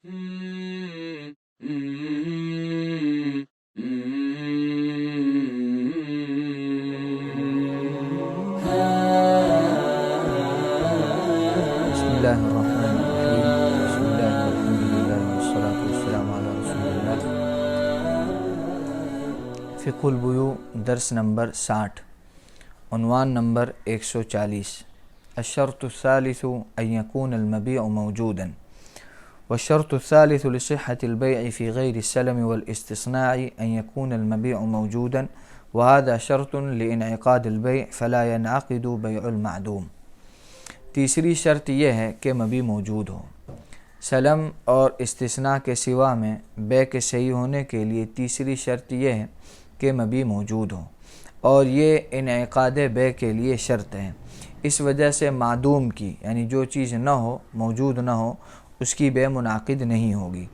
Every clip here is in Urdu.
الله الرحمن الرحيم. بسم الله والحمد لله والصلاة والسلام على رسول الله. فقہ البیوع درس نمبر 60، عنوان نمبر 140. الشرط الثالث أن يكون المبيع موجودا، والشرط الثالث لصحة البيع في غير السلم والاستصناع أن يكون المبيع موجودا، وهذا شرط لانعقاد البيع فلا ينعقد بيع المعدوم. تیسری شرط یہ ہے کہ مبیع موجود ہو. سلم اور استثناء کے سوا میں بے کے صحیح ہونے کے لیے تیسری شرط یہ ہے کہ مبیع موجود ہو، اور یہ انعقاد بے کے لیے شرط ہے. اس وجہ سے معدوم کی یعنی جو چیز نہ ہو، موجود نہ ہو، اس کی بے منعقد نہیں ہوگی.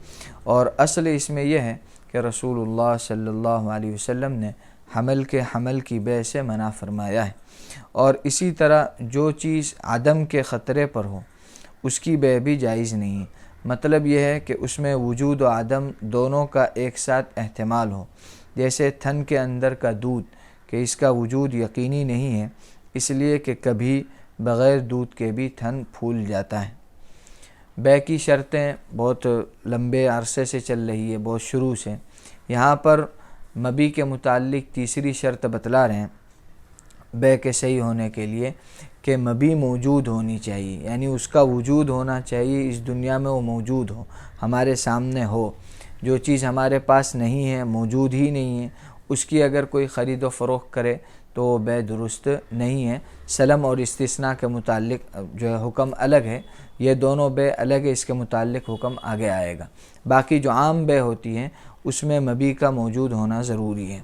اور اصل اس میں یہ ہے کہ رسول اللہ صلی اللہ علیہ وسلم نے حمل کی بے سے منع فرمایا ہے. اور اسی طرح جو چیز عدم کے خطرے پر ہو اس کی بے بھی جائز نہیں. مطلب یہ ہے کہ اس میں وجود و عدم دونوں کا ایک ساتھ احتمال ہو. جیسے تھن کے اندر کا دودھ کہ اس کا وجود یقینی نہیں ہے، اس لیے کہ کبھی بغیر دودھ کے بھی تھن پھول جاتا ہے. بے کی شرطیں بہت لمبے عرصے سے چل رہی ہے، بہت شروع سے. یہاں پر مبیع کے متعلق تیسری شرط بتلا رہے ہیں بے کے صحیح ہونے کے لیے کہ مبیع موجود ہونی چاہیے، یعنی اس کا وجود ہونا چاہیے، اس دنیا میں وہ موجود ہو، ہمارے سامنے ہو. جو چیز ہمارے پاس نہیں ہے، موجود ہی نہیں ہے، اس کی اگر کوئی خرید و فروخت کرے تو وہ بے درست نہیں ہے. سلم اور استثناء کے متعلق جو ہے حکم الگ ہے، یہ دونوں بے الگ ہے، اس کے متعلق حکم آگے آئے گا. باقی جو عام بے ہوتی ہیں اس میں مبیع کا موجود ہونا ضروری ہے.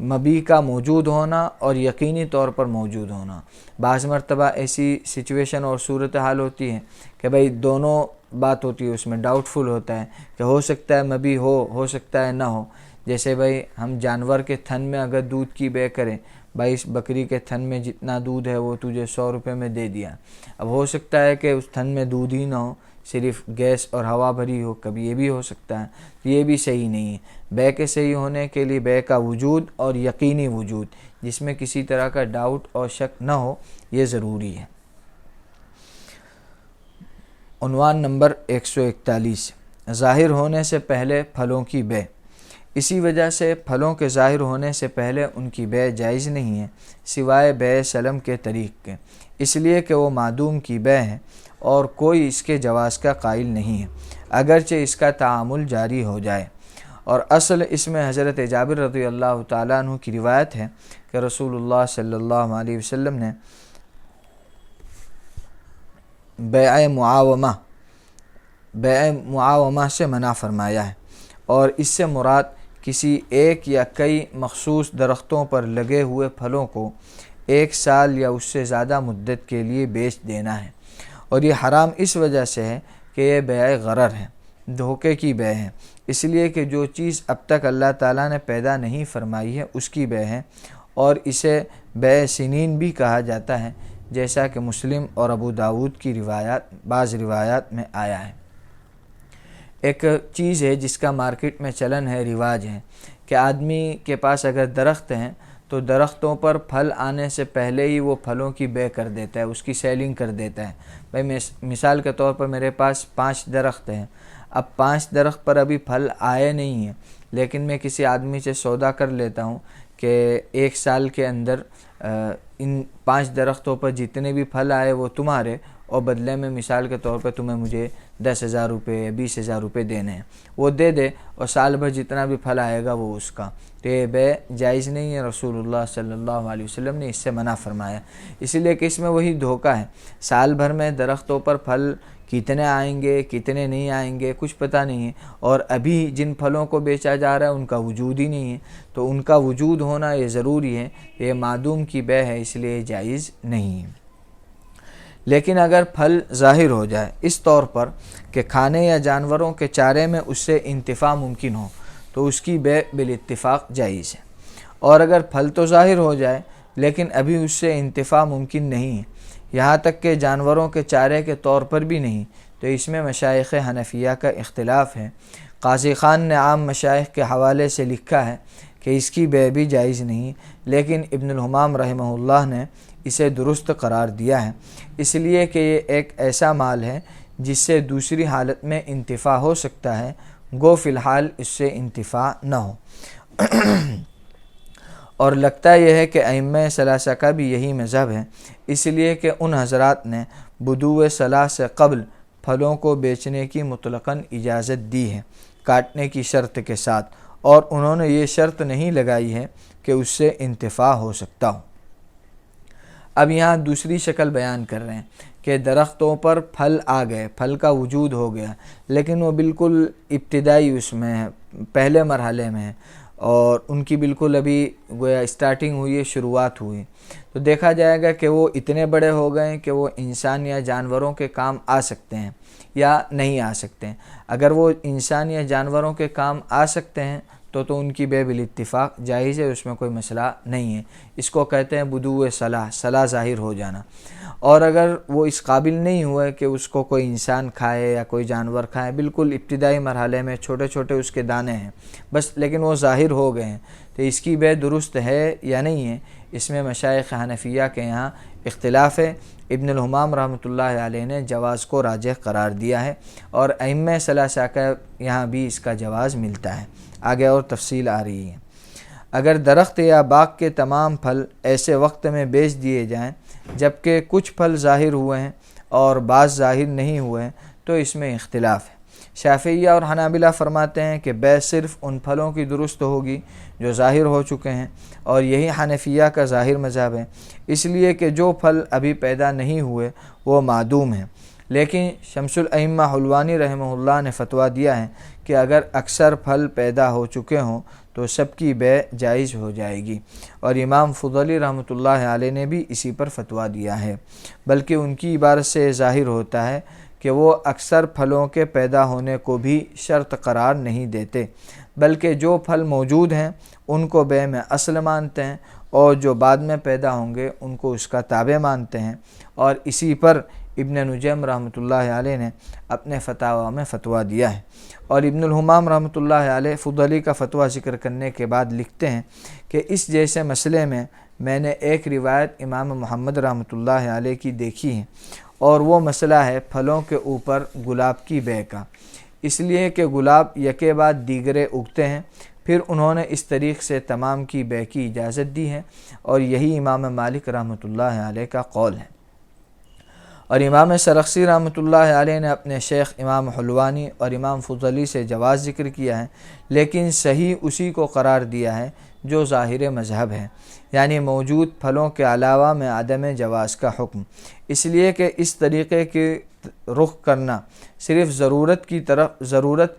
مبیع کا موجود ہونا اور یقینی طور پر موجود ہونا. بعض مرتبہ ایسی سچویشن اور صورتحال ہوتی ہے کہ بھئی دونوں بات ہوتی ہے، اس میں ڈاؤٹ فل ہوتا ہے کہ ہو سکتا ہے مبیع ہو سکتا ہے نہ ہو. جیسے بھئی ہم جانور کے تھن میں اگر دودھ کی بے کریں، بھائی اس بکری کے تھن میں جتنا دودھ ہے وہ تجھے 100 روپے میں دے دیا. اب ہو سکتا ہے کہ اس تھن میں دودھ ہی نہ ہو، صرف گیس اور ہوا بھری ہو، کبھی یہ بھی ہو سکتا ہے. یہ بھی صحیح نہیں ہے. بے کے صحیح ہونے کے لیے بے کا وجود اور یقینی وجود جس میں کسی طرح کا ڈاؤٹ اور شک نہ ہو، یہ ضروری ہے. عنوان نمبر 141، ظاہر ہونے سے پہلے پھلوں کی بے. اسی وجہ سے پھلوں کے ظاہر ہونے سے پہلے ان کی بے جائز نہیں ہے سوائے بے سلم کے طریق کے، اس لیے کہ وہ معدوم کی بے ہے اور کوئی اس کے جواز کا قائل نہیں ہے اگرچہ اس کا تعامل جاری ہو جائے. اور اصل اس میں حضرت جابر رضی اللہ تعالیٰ عنہ کی روایت ہے کہ رسول اللہ صلی اللہ علیہ وسلم نے بیع معاومہ سے منع فرمایا ہے، اور اس سے مراد کسی ایک یا کئی مخصوص درختوں پر لگے ہوئے پھلوں کو 1 سال یا اس سے زیادہ مدت کے لیے بیچ دینا ہے. اور یہ حرام اس وجہ سے ہے کہ یہ بیع غرر ہے، دھوکے کی بے ہے. اس لیے کہ جو چیز اب تک اللہ تعالیٰ نے پیدا نہیں فرمائی ہے اس کی بے ہے، اور اسے بیع سنین بھی کہا جاتا ہے، جیسا کہ مسلم اور ابو داود کی بعض روایات میں آیا ہے. ایک چیز ہے جس کا مارکیٹ میں چلن ہے، رواج ہے کہ آدمی کے پاس اگر درخت ہیں تو درختوں پر پھل آنے سے پہلے ہی وہ پھلوں کی بے کر دیتا ہے، اس کی سیلنگ کر دیتا ہے. بھائی مثال کے طور پر میرے پاس 5 درخت ہیں، اب 5 درخت پر ابھی پھل آئے نہیں ہیں، لیکن میں کسی آدمی سے سودا کر لیتا ہوں کہ 1 سال کے اندر ان 5 درختوں پر جتنے بھی پھل آئے وہ تمہارے، اور بدلے میں مثال کے طور پر تمہیں مجھے 10,000 روپے 20,000 روپے دینے ہیں. وہ دے دے اور سال بھر جتنا بھی پھل آئے گا وہ اس کا. تو یہ بے جائز نہیں ہے. رسول اللہ صلی اللہ علیہ وسلم نے اس سے منع فرمایا، اس لیے کہ اس میں وہی دھوکہ ہے. سال بھر میں درختوں پر پھل کتنے آئیں گے کتنے نہیں آئیں گے کچھ پتہ نہیں ہے، اور ابھی جن پھلوں کو بیچا جا رہا ہے ان کا وجود ہی نہیں ہے. تو ان کا وجود ہونا یہ ضروری ہے. یہ معدوم کی بے ہے، اس لیے جائز نہیں ہے. لیکن اگر پھل ظاہر ہو جائے اس طور پر کہ کھانے یا جانوروں کے چارے میں اس سے انتفاع ممکن ہو تو اس کی بے بالاتفاق جائز ہے. اور اگر پھل تو ظاہر ہو جائے لیکن ابھی اس سے انتفاع ممکن نہیں ہے، یہاں تک کہ جانوروں کے چارے کے طور پر بھی نہیں، تو تو اس میں مشائخ حنفیہ کا اختلاف ہے۔ قاضی خان نے عام مشائخ کے حوالے سے لکھا ہے کہ اس کی بیع بھی جائز نہیں، لیکن ابن الحمام رحمہ اللہ نے اسے درست قرار دیا ہے، اس لیے کہ یہ ایک ایسا مال ہے جس سے دوسری حالت میں انتفاع ہو سکتا ہے، گو فی الحال اس سے انتفاع نہ ہو۔ اور لگتا یہ ہے کہ ائمہ ثلاثہ کا بھی یہی مذہب ہے، اس لیے کہ ان حضرات نے بدوء صلاح سے قبل پھلوں کو بیچنے کی مطلقاً اجازت دی ہے، کاٹنے کی شرط کے ساتھ، اور انہوں نے یہ شرط نہیں لگائی ہے کہ اس سے انتفاع ہو سکتا ہو۔ اب یہاں دوسری شکل بیان کر رہے ہیں کہ درختوں پر پھل آ گئے، پھل کا وجود ہو گیا، لیکن وہ بالکل ابتدائی اس میں ہے، پہلے مرحلے میں ہے، اور ان کی بالکل ابھی گویا اسٹارٹنگ ہوئی ہے، شروعات ہوئی، تو دیکھا جائے گا کہ وہ اتنے بڑے ہو گئے ہیں کہ وہ انسان یا جانوروں کے کام آ سکتے ہیں یا نہیں آ سکتے ہیں۔ اگر وہ انسان یا جانوروں کے کام آ سکتے ہیں تو ان کی بیع بالاتفاق جائز ہے، اس میں کوئی مسئلہ نہیں ہے۔ اس کو کہتے ہیں بدوء صلاح، صلاح ظاہر ہو جانا۔ اور اگر وہ اس قابل نہیں ہوئے کہ اس کو کوئی انسان کھائے یا کوئی جانور کھائے، بالکل ابتدائی مرحلے میں چھوٹے چھوٹے اس کے دانے ہیں بس، لیکن وہ ظاہر ہو گئے ہیں، تو اس کی بیع درست ہے یا نہیں ہے، اس میں مشائخ حنفیہ کے یہاں اختلاف ہے۔ ابن الحمام رحمۃ اللہ علیہ نے جواز کو راجح قرار دیا ہے، اور ائمہ ثلاثہ کا یہاں بھی اس کا جواز ملتا ہے۔ آگے اور تفصیل آ رہی ہے۔ اگر درخت یا باغ کے تمام پھل ایسے وقت میں بیچ دیے جائیں جبکہ کچھ پھل ظاہر ہوئے ہیں اور بعض ظاہر نہیں ہوئے ہیں تو اس میں اختلاف ہے۔ شافعیہ اور حنابلہ فرماتے ہیں کہ بیع صرف ان پھلوں کی درست ہوگی جو ظاہر ہو چکے ہیں، اور یہی حنفیہ کا ظاہر مذہب ہے، اس لیے کہ جو پھل ابھی پیدا نہیں ہوئے وہ معدوم ہیں۔ لیکن شمس الائمہ حلوانی رحمہ اللہ نے فتویٰ دیا ہے کہ اگر اکثر پھل پیدا ہو چکے ہوں تو سب کی بیع جائز ہو جائے گی، اور امام فضلی رحمۃ اللہ علیہ نے بھی اسی پر فتویٰ دیا ہے، بلکہ ان کی عبارت سے ظاہر ہوتا ہے کہ وہ اکثر پھلوں کے پیدا ہونے کو بھی شرط قرار نہیں دیتے، بلکہ جو پھل موجود ہیں ان کو بیع میں اصل مانتے ہیں، اور جو بعد میں پیدا ہوں گے ان کو اس کا تابع مانتے ہیں۔ اور اسی پر ابن نجیم رحمۃ اللہ علیہ نے اپنے فتاویٰ میں فتویٰ دیا ہے۔ اور ابن الحمام رحمۃ اللہ علیہ فضلی کا فتویٰ ذکر کرنے کے بعد لکھتے ہیں کہ اس جیسے مسئلے میں نے ایک روایت امام محمد رحمۃ اللہ علیہ کی دیکھی ہے، اور وہ مسئلہ ہے پھلوں کے اوپر گلاب کی بیع کا، اس لیے کہ گلاب یکے بعد دیگرے اگتے ہیں، پھر انہوں نے اس طریق سے تمام کی بیع کی اجازت دی ہے، اور یہی امام مالک رحمۃ اللہ علیہ کا قول ہے۔ اور امام سرخسی رحمۃ اللہ علیہ نے اپنے شیخ امام حلوانی اور امام فضلی سے جواز ذکر کیا ہے، لیکن صحیح اسی کو قرار دیا ہے جو ظاہر مذہب ہے، یعنی موجود پھلوں کے علاوہ میں عدم جواز کا حکم، اس لیے کہ اس طریقے کی رخ کرنا صرف ضرورت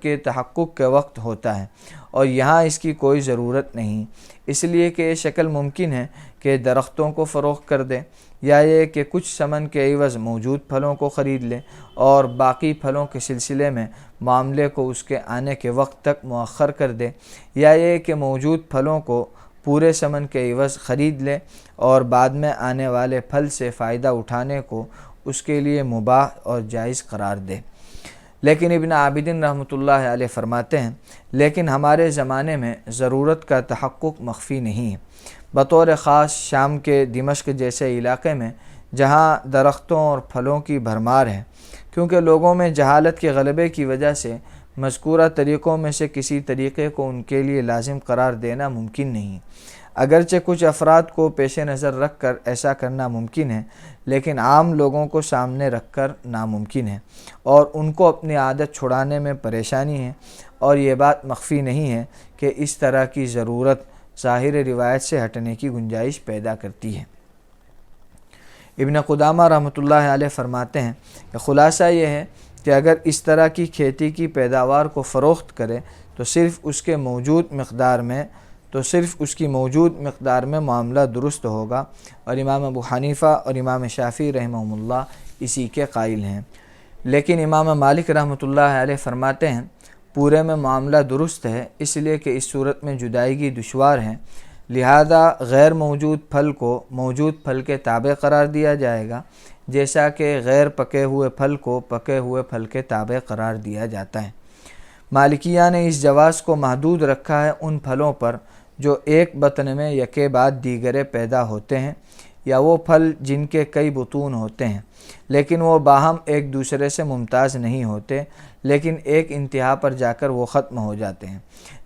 کے تحقق کے وقت ہوتا ہے، اور یہاں اس کی کوئی ضرورت نہیں، اس لیے کہ یہ شکل ممکن ہے کہ درختوں کو فروخت کر دے، یا یہ کہ کچھ ثمن کے عوض موجود پھلوں کو خرید لے اور باقی پھلوں کے سلسلے میں معاملے کو اس کے آنے کے وقت تک مؤخر کر دے، یا یہ کہ موجود پھلوں کو پورے ثمن کے عوض خرید لے اور بعد میں آنے والے پھل سے فائدہ اٹھانے کو اس کے لیے مباح اور جائز قرار دے۔ لیکن ابن عابدین رحمۃ اللہ علیہ فرماتے ہیں لیکن ہمارے زمانے میں ضرورت کا تحقق مخفی نہیں ہے، بطور خاص شام کے دمشق جیسے علاقے میں جہاں درختوں اور پھلوں کی بھرمار ہے، کیونکہ لوگوں میں جہالت کے غلبے کی وجہ سے مذکورہ طریقوں میں سے کسی طریقے کو ان کے لیے لازم قرار دینا ممکن نہیں، اگرچہ کچھ افراد کو پیش نظر رکھ کر ایسا کرنا ممکن ہے، لیکن عام لوگوں کو سامنے رکھ کر ناممکن ہے، اور ان کو اپنی عادت چھڑانے میں پریشانی ہے، اور یہ بات مخفی نہیں ہے کہ اس طرح کی ضرورت ظاہر روایت سے ہٹنے کی گنجائش پیدا کرتی ہے۔ ابن قدامہ رحمۃ اللہ علیہ فرماتے ہیں کہ خلاصہ یہ ہے کہ اگر اس طرح کی کھیتی کی پیداوار کو فروخت کرے تو صرف اس کی موجود مقدار میں معاملہ درست ہوگا، اور امام ابو حنیفہ اور امام شافعی رحمہم اللہ اسی کے قائل ہیں۔ لیکن امام مالک رحمۃ اللہ علیہ فرماتے ہیں پورے میں معاملہ درست ہے، اس لیے کہ اس صورت میں جدائیگی دشوار ہے، لہذا غیر موجود پھل کو موجود پھل کے تابع قرار دیا جائے گا، جیسا کہ غیر پکے ہوئے پھل کو پکے ہوئے پھل کے تابع قرار دیا جاتا ہے۔ مالکیہ نے اس جواز کو محدود رکھا ہے ان پھلوں پر جو ایک بطن میں یکے بعد دیگرے پیدا ہوتے ہیں، یا وہ پھل جن کے کئی بطون ہوتے ہیں لیکن وہ باہم ایک دوسرے سے ممتاز نہیں ہوتے، لیکن ایک انتہا پر جا کر وہ ختم ہو جاتے ہیں۔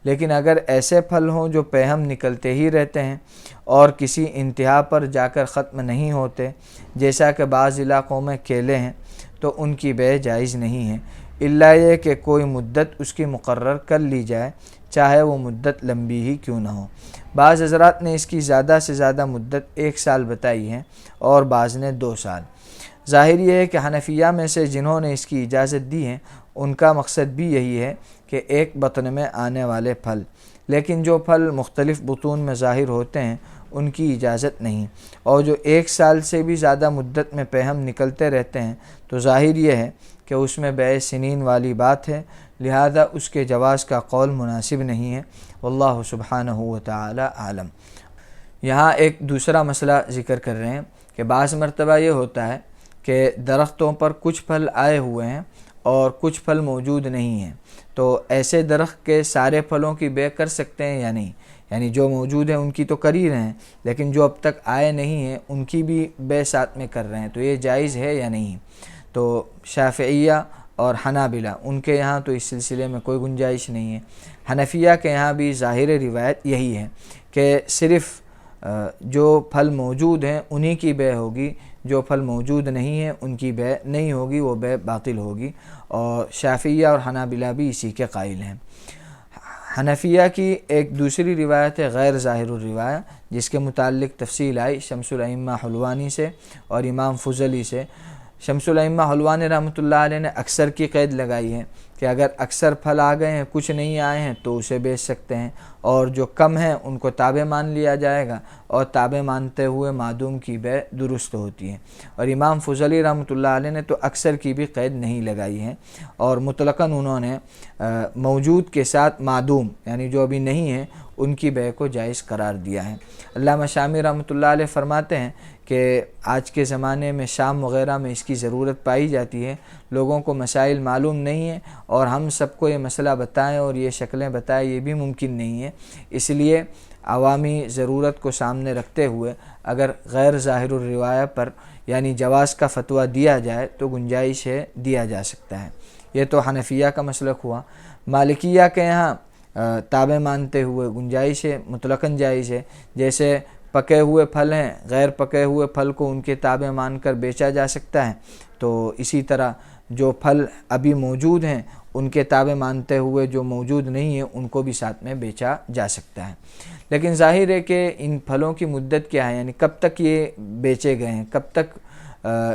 لیکن اگر ایسے پھل ہوں جو پیہم نکلتے ہی رہتے ہیں اور کسی انتہا پر جا کر ختم نہیں ہوتے، جیسا کہ بعض علاقوں میں کیلے ہیں، تو ان کی بیع جائز نہیں ہے، الا یہ کہ کوئی مدت اس کی مقرر کر لی جائے، چاہے وہ مدت لمبی ہی کیوں نہ ہو۔ بعض حضرات نے اس کی زیادہ سے زیادہ مدت 1 سال بتائی ہے اور بعض نے 2 سال۔ ظاہر یہ ہے کہ حنفیہ میں سے جنہوں نے اس کی اجازت دی ہے ان کا مقصد بھی یہی ہے کہ ایک بطن میں آنے والے پھل، لیکن جو پھل مختلف بطون میں ظاہر ہوتے ہیں ان کی اجازت نہیں، اور جو 1 سال سے بھی زیادہ مدت میں پیہم نکلتے رہتے ہیں تو ظاہر یہ ہے کہ اس میں بیع سنین والی بات ہے، لہذا اس کے جواز کا قول مناسب نہیں ہے۔ واللہ سبحانہ وتعالی عالم۔ یہاں ایک دوسرا مسئلہ ذکر کر رہے ہیں کہ بعض مرتبہ یہ ہوتا ہے کہ درختوں پر کچھ پھل آئے ہوئے ہیں اور کچھ پھل موجود نہیں ہیں، تو ایسے درخت کے سارے پھلوں کی بیع کر سکتے ہیں یا نہیں؟ یعنی جو موجود ہیں ان کی تو کر ہی رہے ہیں، لیکن جو اب تک آئے نہیں ہیں ان کی بھی بیع ساتھ میں کر رہے ہیں، تو یہ جائز ہے یا نہیں؟ تو شافعیہ اور حنابلہ ان کے یہاں تو اس سلسلے میں کوئی گنجائش نہیں ہے۔ حنفیہ کے یہاں بھی ظاہر روایت یہی ہے کہ صرف جو پھل موجود ہیں انہی کی بیع ہوگی، جو پھل موجود نہیں ہیں ان کی بیع نہیں ہوگی، وہ بیع باطل ہوگی، اور شافعیہ اور حنابلہ بھی اسی کے قائل ہیں۔ حنفیہ کی ایک دوسری روایت ہے غیر ظاہر الروایہ، جس کے متعلق تفصیل آئی شمس الائمہ حلوانی سے اور امام فضلی سے۔ شمس الائمہ حلوانی رحمۃ اللہ علیہ نے اکثر کی قید لگائی ہے کہ اگر اکثر پھل آ گئے ہیں کچھ نہیں آئے ہیں تو اسے بیچ سکتے ہیں، اور جو کم ہیں ان کو تابع مان لیا جائے گا، اور تابع مانتے ہوئے معدوم کی بیع درست ہوتی ہے۔ اور امام فضلی رحمۃ اللہ علیہ نے تو اکثر کی بھی قید نہیں لگائی ہے، اور مطلقاً انہوں نے موجود کے ساتھ معدوم یعنی جو ابھی نہیں ہیں ان کی بیع کو جائز قرار دیا ہے۔ علامہ شامی رحمۃ اللہ علیہ فرماتے ہیں کہ آج کے زمانے میں شام وغیرہ میں اس کی ضرورت پائی جاتی ہے، لوگوں کو مسائل معلوم نہیں ہیں اور ہم سب کو یہ مسئلہ بتائیں اور یہ شکلیں بتائیں یہ بھی ممکن نہیں ہے، اس لیے عوامی ضرورت کو سامنے رکھتے ہوئے اگر غیر ظاہر الروایہ پر یعنی جواز کا فتویٰ دیا جائے تو گنجائش ہے، دیا جا سکتا ہے۔ یہ تو حنفیہ کا مسلک ہوا۔ مالکیہ کے یہاں تابع مانتے ہوئے گنجائش ہے، مطلقاً جائز ہے، جیسے پکے ہوئے پھل ہیں، غیر پکے ہوئے پھل کو ان کے تابع مان کر بیچا جا سکتا ہے، تو اسی طرح جو پھل ابھی موجود ہیں ان کے تابع مانتے ہوئے جو موجود نہیں ہیں ان کو بھی ساتھ میں بیچا جا سکتا ہے۔ لیکن ظاہر ہے کہ ان پھلوں کی مدت کیا ہے، یعنی کب تک یہ بیچے گئے ہیں، کب تک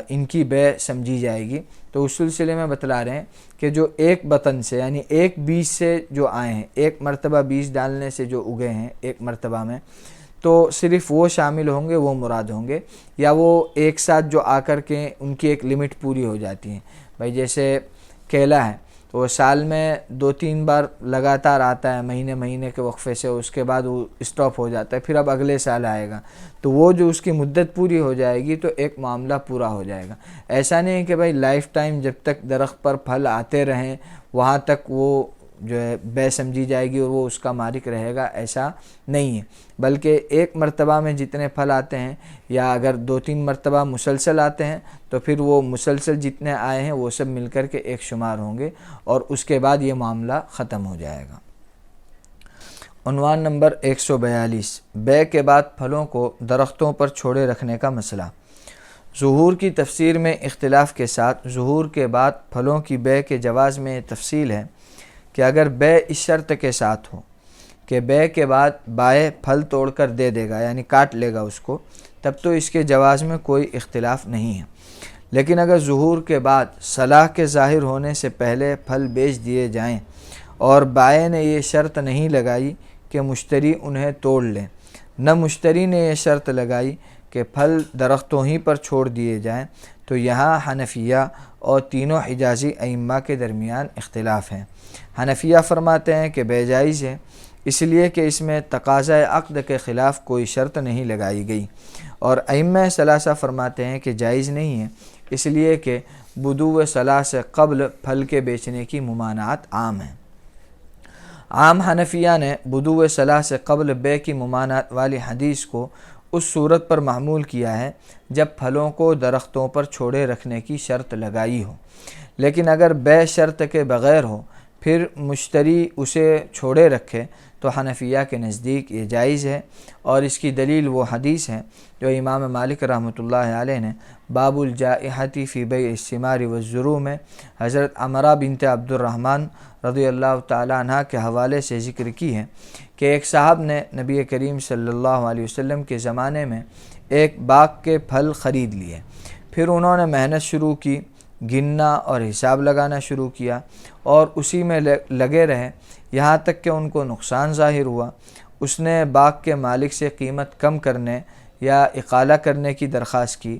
ان کی بیع سمجھی جائے گی، تو اس سلسلے میں بتلا رہے ہیں کہ جو ایک بطن سے یعنی ایک بیج سے جو آئے ہیں، ایک مرتبہ بیج ڈالنے سے جو اگے ہیں ایک مرتبہ میں، تو صرف وہ شامل ہوں گے، وہ مراد ہوں گے، یا وہ ایک ساتھ جو آ کر کے ان کی ایک لمٹ پوری ہو جاتی ہے۔ بھائی جیسے کیلا ہے تو وہ سال میں 2-3 بار لگاتار آتا ہے مہینے کے وقفے سے، اس کے بعد وہ اسٹاپ ہو جاتا ہے، پھر اب اگلے سال آئے گا، تو وہ جو اس کی مدت پوری ہو جائے گی تو ایک معاملہ پورا ہو جائے گا۔ ایسا نہیں ہے کہ بھائی لائف ٹائم جب تک درخت پر پھل آتے رہیں وہاں تک وہ جو ہے بیع سمجھی جائے گی اور وہ اس کا مالک رہے گا، ایسا نہیں ہے، بلکہ ایک مرتبہ میں جتنے پھل آتے ہیں یا اگر 2-3 مرتبہ مسلسل آتے ہیں تو پھر وہ مسلسل جتنے آئے ہیں وہ سب مل کر کے ایک شمار ہوں گے اور اس کے بعد یہ معاملہ ختم ہو جائے گا۔ عنوان نمبر 142، بیع کے بعد پھلوں کو درختوں پر چھوڑے رکھنے کا مسئلہ۔ ظہور کی تفسیر میں اختلاف کے ساتھ ظہور کے بعد پھلوں کی بیع کے جواز میں تفصیل ہے کہ اگر بیع اس شرط کے ساتھ ہو کہ بیع کے بعد بائع پھل توڑ کر دے دے گا یعنی کاٹ لے گا اس کو، تب تو اس کے جواز میں کوئی اختلاف نہیں ہے، لیکن اگر ظہور کے بعد صلاح کے ظاہر ہونے سے پہلے پھل بیچ دیے جائیں اور بائع نے یہ شرط نہیں لگائی کہ مشتری انہیں توڑ لیں، نہ مشتری نے یہ شرط لگائی کہ پھل درختوں ہی پر چھوڑ دیے جائیں، تو یہاں حنفیہ اور تینوں حجازی ائمہ کے درمیان اختلاف ہیں۔ حنفیہ فرماتے ہیں کہ بیع جائز ہے، اس لیے کہ اس میں تقاضۂ عقد کے خلاف کوئی شرط نہیں لگائی گئی، اور ائمہ ثلاثہ فرماتے ہیں کہ جائز نہیں ہے، اس لیے کہ بدو صلاح سے قبل پھل کے بیچنے کی ممانعت عام ہے۔ عام حنفیہ نے بدو صلاح سے قبل بے کی ممانعت والی حدیث کو اس صورت پر محمول کیا ہے جب پھلوں کو درختوں پر چھوڑے رکھنے کی شرط لگائی ہو، لیکن اگر بے شرط کے بغیر ہو پھر مشتری اسے چھوڑے رکھے تو حنفیہ کے نزدیک یہ جائز ہے، اور اس کی دلیل وہ حدیث ہے جو امام مالک رحمۃ اللہ علیہ نے باب الجائحۃ فی بیع الثمار والزروع میں حضرت عمرہ بنت عبد الرحمن رضی اللہ تعالیٰ عنہ کے حوالے سے ذکر کی ہے کہ ایک صاحب نے نبی کریم صلی اللہ علیہ وسلم کے زمانے میں ایک باغ کے پھل خرید لیے، پھر انہوں نے محنت شروع کی، گننا اور حساب لگانا شروع کیا اور اسی میں لگے رہے یہاں تک کہ ان کو نقصان ظاہر ہوا۔ اس نے باغ کے مالک سے قیمت کم کرنے یا اقالہ کرنے کی درخواست کی،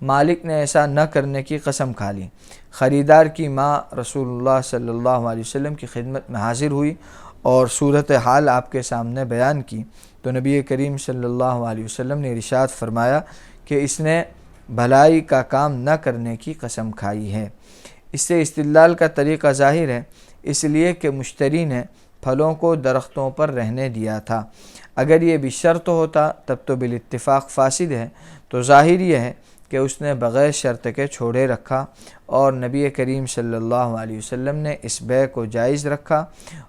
مالک نے ایسا نہ کرنے کی قسم کھا لی۔ خریدار کی ماں رسول اللہ صلی اللہ علیہ وسلم کی خدمت میں حاضر ہوئی اور صورتحال آپ کے سامنے بیان کی تو نبی کریم صلی اللہ علیہ وسلم نے ارشاد فرمایا کہ اس نے بھلائی کا کام نہ کرنے کی قسم کھائی ہے۔ اس سے استدلال کا طریقہ ظاہر ہے، اس لیے کہ مشتری نے پھلوں کو درختوں پر رہنے دیا تھا۔ اگر یہ بھی شرط ہوتا تب تو بالاتفاق فاسد ہے، تو ظاہر یہ ہے کہ اس نے بغیر شرط کے چھوڑے رکھا، اور نبی کریم صلی اللہ علیہ وسلم نے اس بیع کو جائز رکھا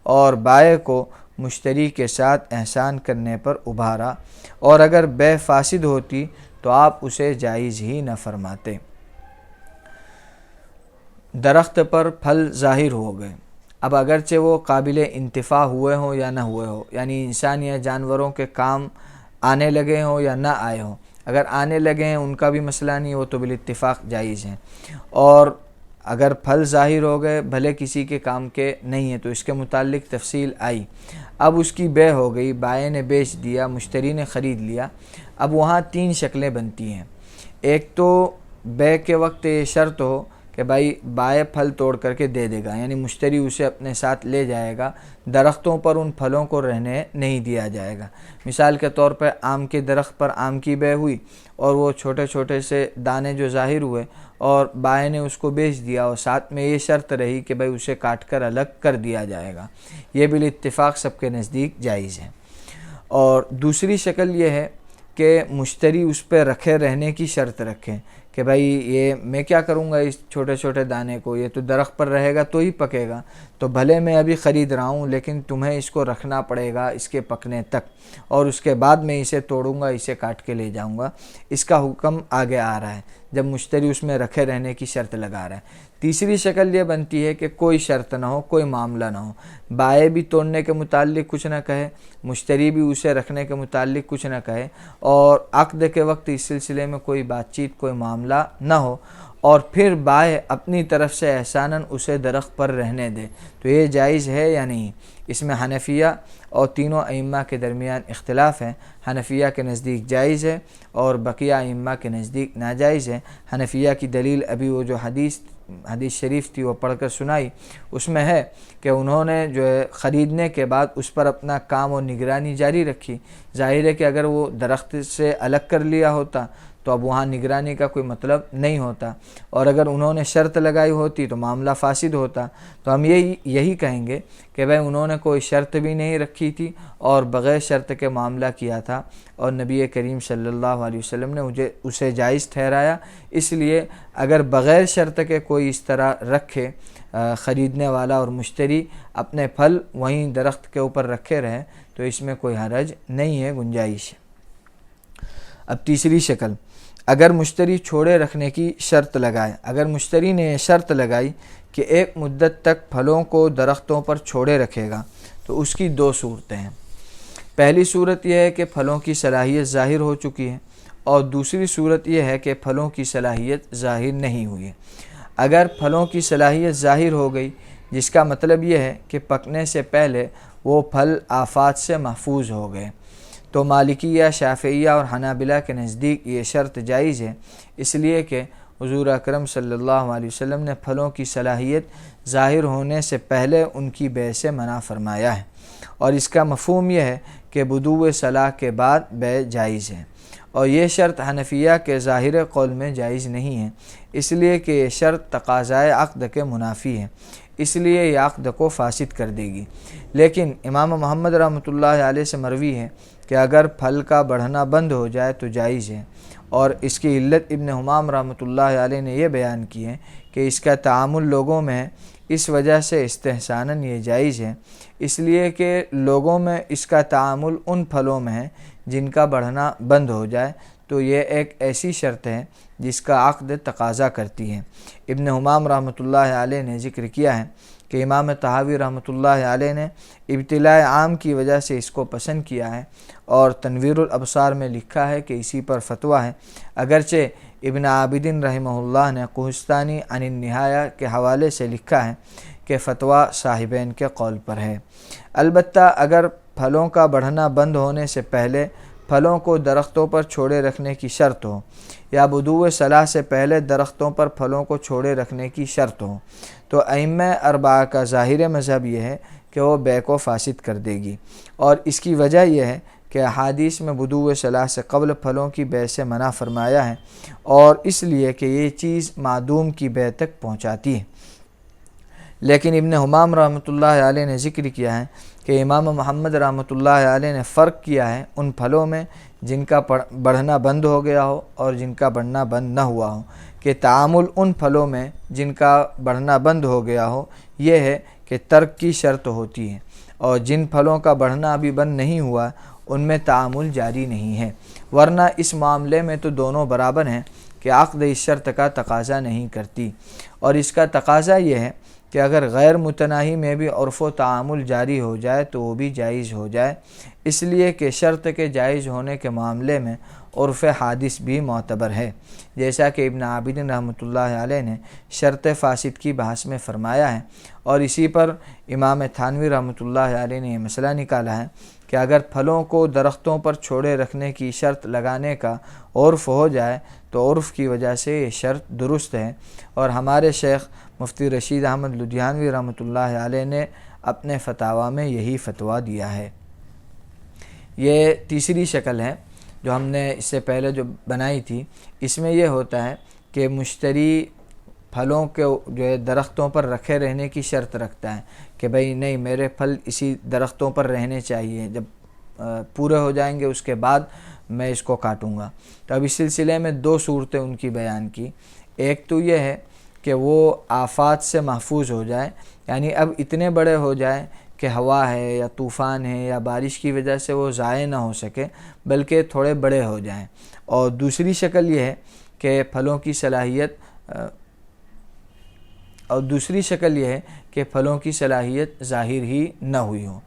اور بائع کو مشتری کے ساتھ احسان کرنے پر ابھارا، اور اگر بیع فاسد ہوتی تو آپ اسے جائز ہی نہ فرماتے۔ درخت پر پھل ظاہر ہو گئے، اب اگرچہ وہ قابل انتفاع ہوئے ہوں یا نہ ہوئے ہوں، یعنی انسان یا جانوروں کے کام آنے لگے ہوں یا نہ آئے ہوں، اگر آنے لگے ہیں ان کا بھی مسئلہ نہیں، وہ تو بالاتفاق جائز ہیں، اور اگر پھل ظاہر ہو گئے بھلے کسی کے کام کے نہیں ہیں تو اس کے متعلق تفصیل آئی۔ اب اس کی بیع ہو گئی، بائع نے بیچ دیا، مشتری نے خرید لیا۔ اب وہاں تین شکلیں بنتی ہیں۔ ایک تو بیع کے وقت یہ شرط ہو کہ بھائی بائع پھل توڑ کر کے دے دے گا، یعنی مشتری اسے اپنے ساتھ لے جائے گا، درختوں پر ان پھلوں کو رہنے نہیں دیا جائے گا۔ مثال کے طور پر آم کے درخت پر آم کی بیع ہوئی اور وہ چھوٹے چھوٹے سے دانے جو ظاہر ہوئے اور بائع نے اس کو بیچ دیا، اور ساتھ میں یہ شرط رہی کہ بھائی اسے کاٹ کر الگ کر دیا جائے گا، یہ بالاتفاق سب کے نزدیک جائز ہے۔ اور دوسری شکل یہ ہے کہ مشتری اس پہ رکھے رہنے کی شرط رکھے کہ بھائی یہ میں کیا کروں گا اس چھوٹے چھوٹے دانے کو، یہ تو درخت پر رہے گا تو ہی پکے گا، تو بھلے میں ابھی خرید رہا ہوں لیکن تمہیں اس کو رکھنا پڑے گا اس کے پکنے تک، اور اس کے بعد میں اسے توڑوں گا، اسے کاٹ کے لے جاؤں گا۔ اس کا حکم آگے آ رہا ہے جب مشتری اس میں رکھے رہنے کی شرط لگا رہا ہے۔ تیسری شکل یہ بنتی ہے کہ کوئی شرط نہ ہو، کوئی معاملہ نہ ہو، بائع بھی توڑنے کے متعلق کچھ نہ کہے، مشتری بھی اسے رکھنے کے متعلق کچھ نہ کہے، اور عقد کے وقت اس سلسلے میں کوئی بات چیت، کوئی معاملہ نہ ہو، اور پھر بائع اپنی طرف سے احساناً اسے درخت پر رہنے دے، تو یہ جائز ہے یا نہیں؟ اس میں حنفیہ اور تینوں ائمہ کے درمیان اختلاف ہے۔ حنفیہ کے نزدیک جائز ہے اور بقیہ ائمہ کے نزدیک ناجائز ہے۔ حنفیہ کی دلیل ابھی وہ جو حدیث شریف تھی وہ پڑھ کر سنائی، اس میں ہے کہ انہوں نے جو ہے خریدنے کے بعد اس پر اپنا کام اور نگرانی جاری رکھی۔ ظاہر ہے کہ اگر وہ درخت سے الگ کر لیا ہوتا تو اب وہاں نگرانی کا کوئی مطلب نہیں ہوتا، اور اگر انہوں نے شرط لگائی ہوتی تو معاملہ فاسد ہوتا۔ تو ہم یہی کہیں گے کہ بھائی انہوں نے کوئی شرط بھی نہیں رکھی تھی اور بغیر شرط کے معاملہ کیا تھا، اور نبی کریم صلی اللہ علیہ وسلم نے اسے جائز ٹھہرایا۔ اس لیے اگر بغیر شرط کے کوئی اس طرح رکھے، خریدنے والا اور مشتری اپنے پھل وہیں درخت کے اوپر رکھے رہے، تو اس میں کوئی حرج نہیں ہے، گنجائش ہے۔ اب تیسری شکل، اگر مشتری چھوڑے رکھنے کی شرط لگائے، اگر مشتری نے شرط لگائی کہ ایک مدت تک پھلوں کو درختوں پر چھوڑے رکھے گا، تو اس کی دو صورتیں ہیں۔ پہلی صورت یہ ہے کہ پھلوں کی صلاحیت ظاہر ہو چکی ہے، اور دوسری صورت یہ ہے کہ پھلوں کی صلاحیت ظاہر نہیں ہوئی ہے۔ اگر پھلوں کی صلاحیت ظاہر ہو گئی، جس کا مطلب یہ ہے کہ پکنے سے پہلے وہ پھل آفات سے محفوظ ہو گئے، تو مالکیہ، شافعیہ اور حنابلہ کے نزدیک یہ شرط جائز ہے، اس لیے کہ حضور اکرم صلی اللہ علیہ وسلم نے پھلوں کی صلاحیت ظاہر ہونے سے پہلے ان کی بیع سے منع فرمایا ہے، اور اس کا مفہوم یہ ہے کہ بدو صلاح کے بعد بیع جائز ہے، اور یہ شرط حنفیہ کے ظاہر قول میں جائز نہیں ہے، اس لیے کہ یہ شرط تقاضائے عقد کے منافی ہے، اس لیے یہ عقد کو فاسد کر دے گی۔ لیکن امام محمد رحمۃ اللہ علیہ سے مروی ہے کہ اگر پھل کا بڑھنا بند ہو جائے تو جائز ہے، اور اس کی علت ابن حمام رحمۃ اللہ علیہ نے یہ بیان کی ہے کہ اس کا تعامل لوگوں میں ہے، اس وجہ سے استحساناً یہ جائز ہے، اس لیے کہ لوگوں میں اس کا تعامل ان پھلوں میں ہے جن کا بڑھنا بند ہو جائے، تو یہ ایک ایسی شرط ہے جس کا عقد تقاضا کرتی ہے۔ ابن حمام رحمۃ اللہ علیہ نے ذکر کیا ہے کہ امام طحاوی رحمۃ اللہ علیہ نے ابتلاء عام کی وجہ سے اس کو پسند کیا ہے، اور تنویر الابصار میں لکھا ہے کہ اسی پر فتویٰ ہے، اگرچہ ابن عابدین رحمہ اللہ نے قہستانی عن النہایہ کے حوالے سے لکھا ہے کہ فتویٰ صاحبین کے قول پر ہے۔ البتہ اگر پھلوں کا بڑھنا بند ہونے سے پہلے پھلوں کو درختوں پر چھوڑے رکھنے کی شرط ہو، یا بدوء صلاح سے پہلے درختوں پر پھلوں کو چھوڑے رکھنے کی شرط ہو، تو ائمہ اربعہ کا ظاہر مذہب یہ ہے کہ وہ بے کو فاسد کر دے گی، اور اس کی وجہ یہ ہے کہ احادیث میں بدوء صلاح سے قبل پھلوں کی بے سے منع فرمایا ہے، اور اس لیے کہ یہ چیز معدوم کی بے تک پہنچاتی ہے۔ لیکن ابن حمام رحمۃ اللہ علیہ نے ذکر کیا ہے کہ امام محمد رحمۃ اللہ علیہ نے فرق کیا ہے ان پھلوں میں جن کا بڑھنا بند ہو گیا ہو اور جن کا بڑھنا بند نہ ہوا ہو، کہ تعامل ان پھلوں میں جن کا بڑھنا بند ہو گیا ہو یہ ہے کہ ترک کی شرط ہوتی ہے، اور جن پھلوں کا بڑھنا ابھی بند نہیں ہوا ان میں تعامل جاری نہیں ہے، ورنہ اس معاملے میں تو دونوں برابر ہیں کہ عقد اس شرط کا تقاضا نہیں کرتی، اور اس کا تقاضا یہ ہے کہ اگر غیر متناہی میں بھی عرف و تعامل جاری ہو جائے تو وہ بھی جائز ہو جائے، اس لیے کہ شرط کے جائز ہونے کے معاملے میں عرف حادث بھی معتبر ہے، جیسا کہ ابن عابدین رحمۃ اللہ علیہ نے شرط فاسد کی بحث میں فرمایا ہے، اور اسی پر امام تھانوی رحمۃ اللہ علیہ نے یہ مسئلہ نکالا ہے کہ اگر پھلوں کو درختوں پر چھوڑے رکھنے کی شرط لگانے کا عرف ہو جائے تو عرف کی وجہ سے یہ شرط درست ہے، اور ہمارے شیخ مفتی رشید احمد لدھیانوی رحمۃ اللہ علیہ نے اپنے فتاویٰ میں یہی فتویٰ دیا ہے۔ یہ تیسری شکل ہے جو ہم نے اس سے پہلے جو بنائی تھی، اس میں یہ ہوتا ہے کہ مشتری پھلوں کے جو ہے درختوں پر رکھے رہنے کی شرط رکھتا ہے کہ بھئی نہیں، میرے پھل اسی درختوں پر رہنے چاہیے، جب پورے ہو جائیں گے اس کے بعد میں اس کو کاٹوں گا۔ تو اب اس سلسلے میں دو صورتیں ان کی بیان کی، ایک تو یہ ہے کہ وہ آفات سے محفوظ ہو جائے، یعنی اب اتنے بڑے ہو جائیں کہ ہوا ہے یا طوفان ہے یا بارش کی وجہ سے وہ ضائع نہ ہو سکے بلکہ تھوڑے بڑے ہو جائیں، اور دوسری شکل یہ ہے کہ پھلوں کی صلاحیت ظاہر ہی نہ ہوئی ہو۔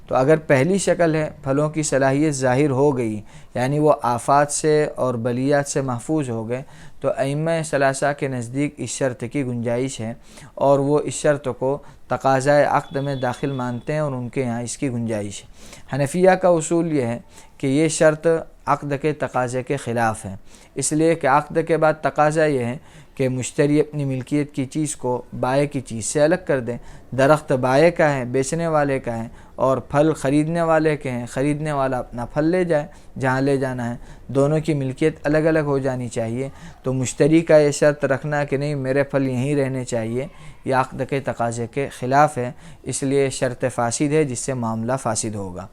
تو اگر پہلی شکل ہے پھلوں کی صلاحیت ظاہر ہو گئی، یعنی وہ آفات سے اور بلیات سے محفوظ ہو گئے، تو ائمہ ثلاثہ کے نزدیک اس شرط کی گنجائش ہے، اور وہ اس شرط کو تقاضۂ عقد میں داخل مانتے ہیں، اور ان کے یہاں اس کی گنجائش ہے۔ حنفیہ کا اصول یہ ہے کہ یہ شرط عقد کے تقاضے کے خلاف ہے، اس لیے کہ عقد کے بعد تقاضا یہ ہے کہ مشتری اپنی ملکیت کی چیز کو بائع کی چیز سے الگ کر دیں، درخت بائع کا ہے، بیچنے والے کا ہے، اور پھل خریدنے والے کے ہیں، خریدنے والا اپنا پھل لے جائے جہاں لے جانا ہے، دونوں کی ملکیت الگ الگ ہو جانی چاہیے۔ تو مشتری کا یہ شرط رکھنا کہ نہیں میرے پھل یہیں رہنے چاہیے، یہ عقد کے تقاضے کے خلاف ہے، اس لیے شرط فاسد ہے جس سے معاملہ فاسد ہوگا۔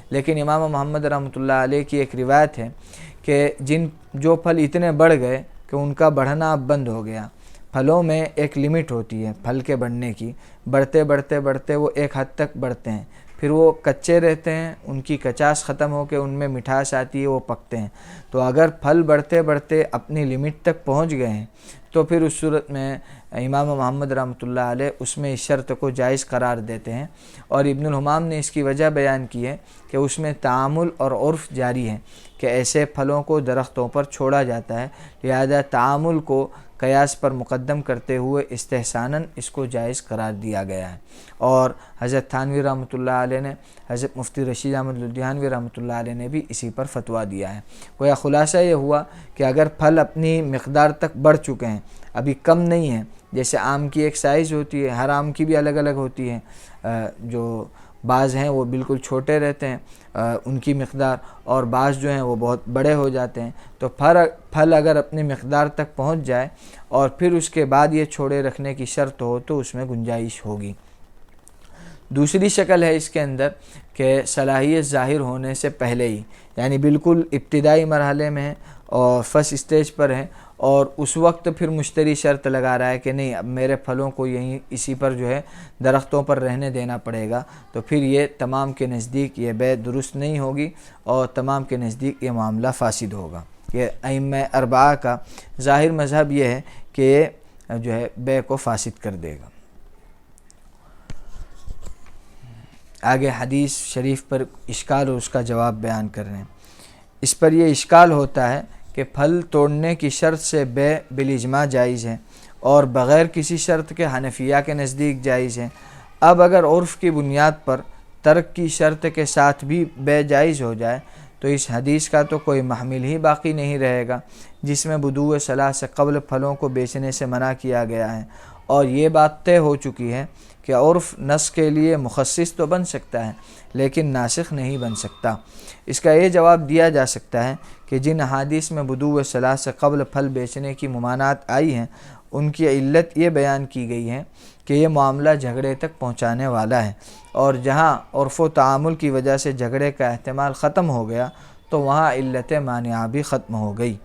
لیکن امام محمد رحمۃ اللہ علیہ کی ایک روایت ہے کہ جو پھل اتنے بڑھ گئے کہ ان کا بڑھنا اب بند ہو گیا، پھلوں میں ایک لمٹ ہوتی ہے پھل کے بڑھنے کی، بڑھتے بڑھتے بڑھتے وہ ایک حد تک بڑھتے ہیں، پھر وہ کچے رہتے ہیں، ان کی کچاس ختم ہو کے ان میں مٹھاس آتی ہے، وہ پکتے ہیں۔ تو اگر پھل بڑھتے بڑھتے اپنی لمٹ تک پہنچ گئے ہیں تو پھر اس صورت میں امام محمد رحمۃ اللہ علیہ اس میں اس شرط کو جائز قرار دیتے ہیں، اور ابن الحمام نے اس کی وجہ بیان کی ہے کہ اس میں تعامل اور عرف جاری ہے کہ ایسے پھلوں کو درختوں پر چھوڑا جاتا ہے، لہذا تعامل کو قیاس پر مقدم کرتے ہوئے استحساناً اس کو جائز قرار دیا گیا ہے۔ اور حضرت تھانوی رحمۃ اللہ علیہ نے، حضرت مفتی رشید احمد لدھیانوی رحمۃ اللہ علیہ نے بھی اسی پر فتویٰ دیا ہے۔ گویا خلاصہ یہ ہوا کہ اگر پھل اپنی مقدار تک بڑھ چکے ہیں، ابھی کم نہیں ہیں، جیسے آم کی ایک سائز ہوتی ہے، ہر آم کی بھی الگ الگ ہوتی ہے، جو بعض ہیں وہ بالکل چھوٹے رہتے ہیں ان کی مقدار، اور بعض جو ہیں وہ بہت بڑے ہو جاتے ہیں۔ تو پھل اگر اپنی مقدار تک پہنچ جائے اور پھر اس کے بعد یہ چھوڑے رکھنے کی شرط ہو تو اس میں گنجائش ہوگی۔ دوسری شکل ہے اس کے اندر کہ صلاحیت ظاہر ہونے سے پہلے ہی، یعنی بالکل ابتدائی مرحلے میں ہے اور فرسٹ اسٹیج پر ہے، اور اس وقت پھر مشتری شرط لگا رہا ہے کہ نہیں اب میرے پھلوں کو یہیں اسی پر جو ہے درختوں پر رہنے دینا پڑے گا، تو پھر یہ تمام کے نزدیک یہ بیع درست نہیں ہوگی اور تمام کے نزدیک یہ معاملہ فاسد ہوگا۔ یہ ائمہ اربعہ کا ظاہر مذہب یہ ہے کہ یہ جو ہے بیع کو فاسد کر دے گا۔ آگے حدیث شریف پر اشکال اور اس کا جواب بیان کر رہے ہیں۔ اس پر یہ اشکال ہوتا ہے کہ پھل توڑنے کی شرط سے بیع بالاجماع جائز ہے اور بغیر کسی شرط کے حنفیہ کے نزدیک جائز ہے۔ اب اگر عرف کی بنیاد پر ترک کی شرط کے ساتھ بھی بیع جائز ہو جائے تو اس حدیث کا تو کوئی محمل ہی باقی نہیں رہے گا جس میں بدوء صلاح سے قبل پھلوں کو بیچنے سے منع کیا گیا ہے، اور یہ بات طے ہو چکی ہے کہ عرف نص کے لیے مخصص تو بن سکتا ہے لیکن ناسخ نہیں بن سکتا۔ اس کا یہ جواب دیا جا سکتا ہے کہ جن احادیث میں بدوء صلاح سے قبل پھل بیچنے کی ممانعت آئی ہیں ان کی علت یہ بیان کی گئی ہے کہ یہ معاملہ جھگڑے تک پہنچانے والا ہے، اور جہاں عرف و تعامل کی وجہ سے جھگڑے کا احتمال ختم ہو گیا تو وہاں علت مانعہ بھی ختم ہو گئی۔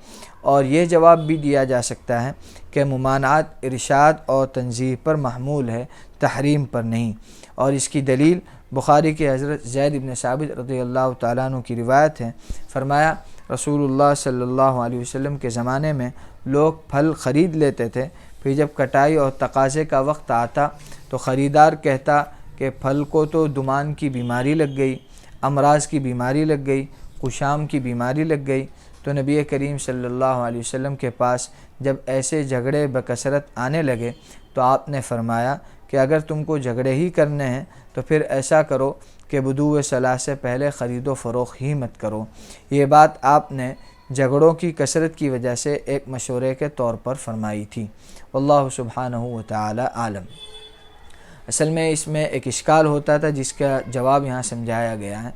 اور یہ جواب بھی دیا جا سکتا ہے کہ ممانعت ارشاد اور تنزیہ پر محمول ہے، تحریم پر نہیں، اور اس کی دلیل بخاری کے حضرت زید بن ثابت رضی اللہ تعالیٰ عنہ کی روایت ہے۔ فرمایا رسول اللہ صلی اللہ علیہ وسلم کے زمانے میں لوگ پھل خرید لیتے تھے، پھر جب کٹائی اور تقاضے کا وقت آتا تو خریدار کہتا کہ پھل کو تو دمان کی بیماری لگ گئی، امراض کی بیماری لگ گئی، کشام کی بیماری لگ گئی۔ تو نبی کریم صلی اللہ علیہ وسلم کے پاس جب ایسے جھگڑے بکثرت آنے لگے تو آپ نے فرمایا کہ اگر تم کو جھگڑے ہی کرنے ہیں تو پھر ایسا کرو کہ بدوء صلاح سے پہلے خرید و فروخت ہی مت کرو۔ یہ بات آپ نے جھگڑوں کی کثرت کی وجہ سے ایک مشورے کے طور پر فرمائی تھی۔ واللہ سبحانہ وتعالی عالم۔ اصل میں اس میں ایک اشکال ہوتا تھا جس کا جواب یہاں سمجھایا گیا ہے۔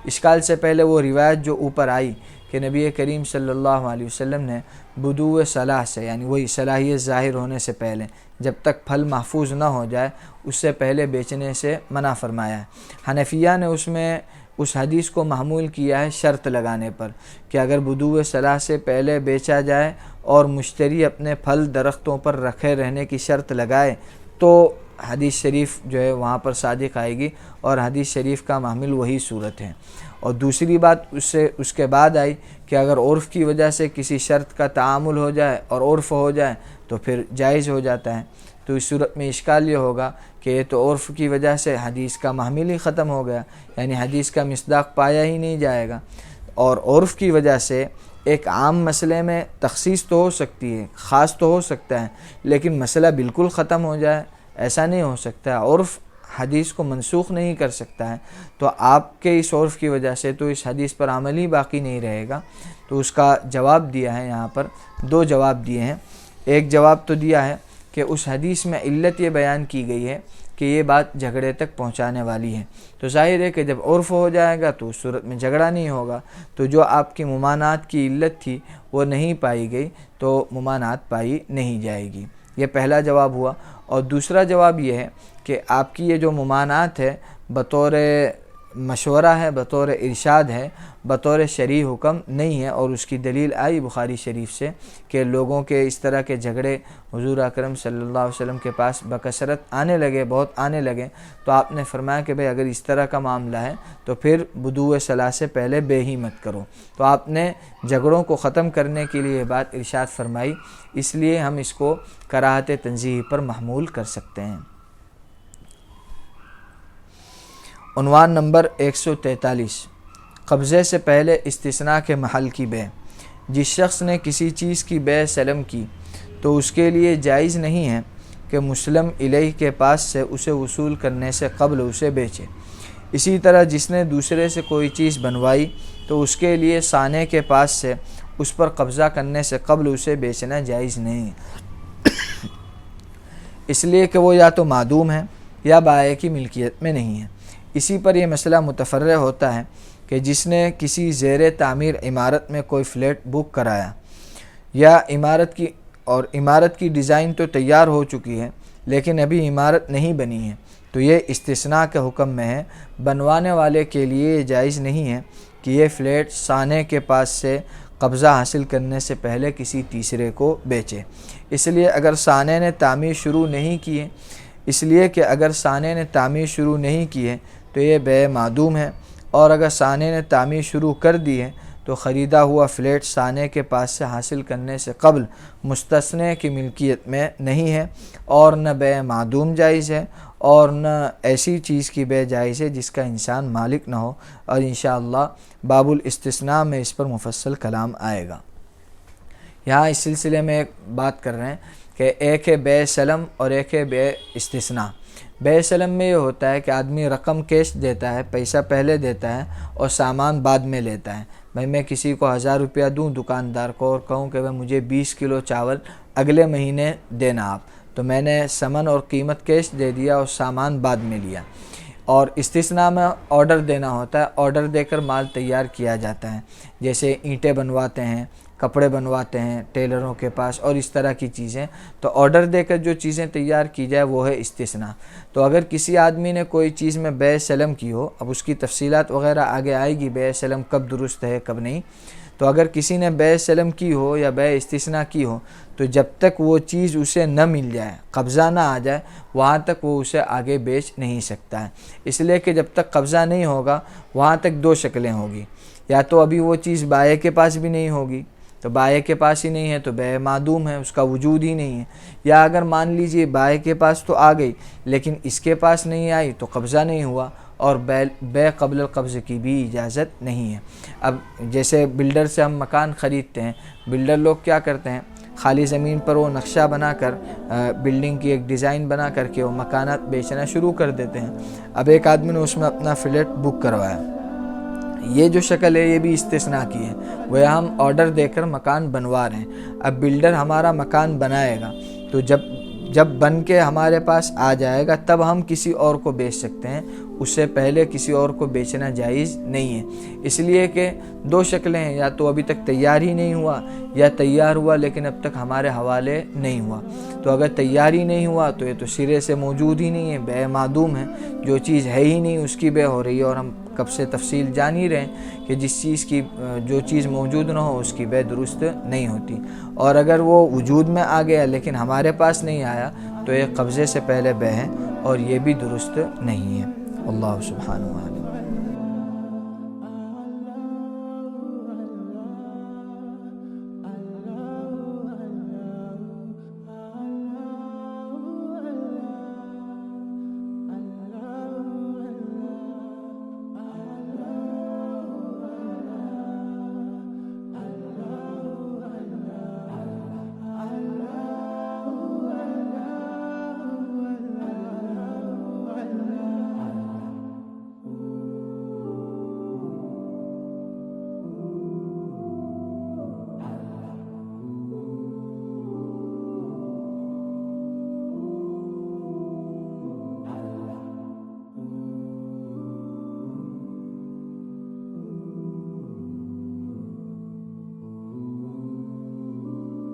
اشکال سے پہلے وہ روایت جو اوپر آئی کہ نبی کریم صلی اللہ علیہ وسلم نے بدوء صلاح سے، یعنی وہی صلاحیت ظاہر ہونے سے پہلے جب تک پھل محفوظ نہ ہو جائے اس سے پہلے بیچنے سے منع فرمایا ہے۔ حنفیہ نے اس میں اس حدیث کو محمول کیا ہے شرط لگانے پر کہ اگر بدوء صلاح سے پہلے بیچا جائے اور مشتری اپنے پھل درختوں پر رکھے رہنے کی شرط لگائے تو حدیث شریف جو ہے وہاں پر صادق آئے گی، اور حدیث شریف کا محمل وہی صورت ہے۔ اور دوسری بات اس کے بعد آئی کہ اگر عرف کی وجہ سے کسی شرط کا تعامل ہو جائے اور عرف ہو جائے تو پھر جائز ہو جاتا ہے۔ تو اس صورت میں اشکال یہ ہوگا کہ یہ تو عرف کی وجہ سے حدیث کا محمل ہی ختم ہو گیا، یعنی حدیث کا مصداق پایا ہی نہیں جائے گا، اور عرف کی وجہ سے ایک عام مسئلے میں تخصیص تو ہو سکتی ہے، خاص تو ہو سکتا ہے، لیکن مسئلہ بالکل ختم ہو جائے ایسا نہیں ہو سکتا۔ عرف حدیث کو منسوخ نہیں کر سکتا ہے، تو آپ کے اس عرف کی وجہ سے تو اس حدیث پر عمل ہی باقی نہیں رہے گا۔ تو اس کا جواب دیا ہے، یہاں پر دو جواب دیے ہیں۔ ایک جواب تو دیا ہے کہ اس حدیث میں علت یہ بیان کی گئی ہے کہ یہ بات جھگڑے تک پہنچانے والی ہے، تو ظاہر ہے کہ جب عرف ہو جائے گا تو اس صورت میں جھگڑا نہیں ہوگا، تو جو آپ کی ممانعت کی علت تھی وہ نہیں پائی گئی تو ممانعت پائی نہیں جائے گی۔ یہ پہلا جواب ہوا۔ اور دوسرا جواب یہ ہے کہ آپ کی یہ جو ممانعت ہے بطور مشورہ ہے، بطور ارشاد ہے، بطور شرعی حکم نہیں ہے، اور اس کی دلیل آئی بخاری شریف سے کہ لوگوں کے اس طرح کے جھگڑے حضور اکرم صلی اللہ علیہ وسلم کے پاس بکثرت آنے لگے، بہت آنے لگے، تو آپ نے فرمایا کہ بھئی اگر اس طرح کا معاملہ ہے تو پھر بدوء صلاح سے پہلے بے ہی مت کرو۔ تو آپ نے جھگڑوں کو ختم کرنے کے لیے یہ بات ارشاد فرمائی، اس لیے ہم اس کو کراہت تنزیہ پر محمول کر سکتے ہیں۔ عنوان نمبر 143، قبضے سے پہلے استثناء کے محل کی بیع۔ جس شخص نے کسی چیز کی بیع سلم کی تو اس کے لیے جائز نہیں ہے کہ مسلم الیہ کے پاس سے اسے وصول کرنے سے قبل اسے بیچے۔ اسی طرح جس نے دوسرے سے کوئی چیز بنوائی تو اس کے لیے صانع کے پاس سے اس پر قبضہ کرنے سے قبل اسے بیچنا جائز نہیں ہے، اس لیے کہ وہ یا تو معدوم ہے یا بائع کی ملکیت میں نہیں ہے۔ اسی پر یہ مسئلہ متفرع ہوتا ہے کہ جس نے کسی زیر تعمیر عمارت میں کوئی فلیٹ بک کرایا یا عمارت کی ڈیزائن تو تیار ہو چکی ہے لیکن ابھی عمارت نہیں بنی ہے، تو یہ استثناء کے حکم میں ہے۔ بنوانے والے کے لیے یہ جائز نہیں ہے کہ یہ فلیٹ صانع کے پاس سے قبضہ حاصل کرنے سے پہلے کسی تیسرے کو بیچے، اس لیے اگر صانع نے تعمیر شروع نہیں کی ہے تو یہ بیع معدوم ہے، اور اگر صانع نے تعمیر شروع کر دی ہے تو خریدا ہوا فلیٹ صانع کے پاس سے حاصل کرنے سے قبل مستثنی کی ملکیت میں نہیں ہے، اور نہ بیع معدوم جائز ہے اور نہ ایسی چیز کی بیع جائز ہے جس کا انسان مالک نہ ہو، اور انشاءاللہ باب الاستثناء میں اس پر مفصل کلام آئے گا۔ یہاں اس سلسلے میں ایک بات کر رہے ہیں کہ ایک ہے بیع سلم اور ایک ہے بیع استثناء۔ بیع سلم میں یہ ہوتا ہے کہ آدمی رقم کیش دیتا ہے، پیسہ پہلے دیتا ہے اور سامان بعد میں لیتا ہے۔ میں کسی کو 1000 روپیہ دوں دکاندار کو اور کہوں کہ مجھے 20 کلو چاول اگلے مہینے دینا آپ، تو میں نے ثمن اور قیمت کیش دے دیا اور سامان بعد میں لیا۔ اور استثناء میں آرڈر دینا ہوتا ہے، آرڈر دے کر مال تیار کیا جاتا ہے، جیسے اینٹیں بنواتے ہیں، کپڑے بنواتے ہیں ٹیلروں کے پاس اور اس طرح کی چیزیں، تو آرڈر دے کر جو چیزیں تیار کی جائے وہ ہے استثناء۔ تو اگر کسی آدمی نے کوئی چیز میں بیع سلم کی ہو، اب اس کی تفصیلات وغیرہ آگے آئے گی بیع سلم کب درست ہے کب نہیں، تو اگر کسی نے بیع سلم کی ہو یا بیع استثناء کی ہو تو جب تک وہ چیز اسے نہ مل جائے، قبضہ نہ آ جائے، وہاں تک وہ اسے آگے بیچ نہیں سکتا ہے، اس لیے کہ جب تک قبضہ نہیں ہوگا وہاں تک دو شکلیں ہوگی، یا تو ابھی وہ چیز بائع کے پاس بھی نہیں ہوگی، تو بائع کے پاس ہی نہیں ہے تو بیع معدوم ہے، اس کا وجود ہی نہیں ہے، یا اگر مان لیجئے بائع کے پاس تو آ گئی لیکن اس کے پاس نہیں آئی تو قبضہ نہیں ہوا، اور بیع قبل القبض کی بھی اجازت نہیں ہے۔ اب جیسے بلڈر سے ہم مکان خریدتے ہیں، بلڈر لوگ کیا کرتے ہیں، خالی زمین پر وہ نقشہ بنا کر بلڈنگ کی ایک ڈیزائن بنا کر کے وہ مکانات بیچنا شروع کر دیتے ہیں۔ اب ایک آدمی نے اس میں اپنا فلیٹ بک کروایا، یہ جو شکل ہے یہ بھی استثناء کی ہے، وہ ہم آرڈر دے کر مکان بنوا رہے ہیں۔ اب بلڈر ہمارا مکان بنائے گا تو جب بن کے ہمارے پاس آ جائے گا تب ہم کسی اور کو بیچ سکتے ہیں، اس سے پہلے کسی اور کو بیچنا جائز نہیں ہے، اس لیے کہ دو شکلیں ہیں، یا تو ابھی تک تیار ہی نہیں ہوا یا تیار ہوا لیکن اب تک ہمارے حوالے نہیں ہوا۔ تو اگر تیار ہی نہیں ہوا تو یہ تو سرے سے موجود ہی نہیں ہے، بیع معدوم ہے، جو چیز ہے ہی نہیں اس کی بیع ہو رہی ہے، اور ہم کب سے تفصیل جان ہی رہے ہیں کہ جو چیز موجود نہ ہو اس کی بیع درست نہیں ہوتی، اور اگر وہ وجود میں آ گیا لیکن ہمارے پاس نہیں آیا تو یہ قبضے سے پہلے بیع ہے اور یہ بھی درست نہیں ہے۔ اللہ سبحانہ وتعالی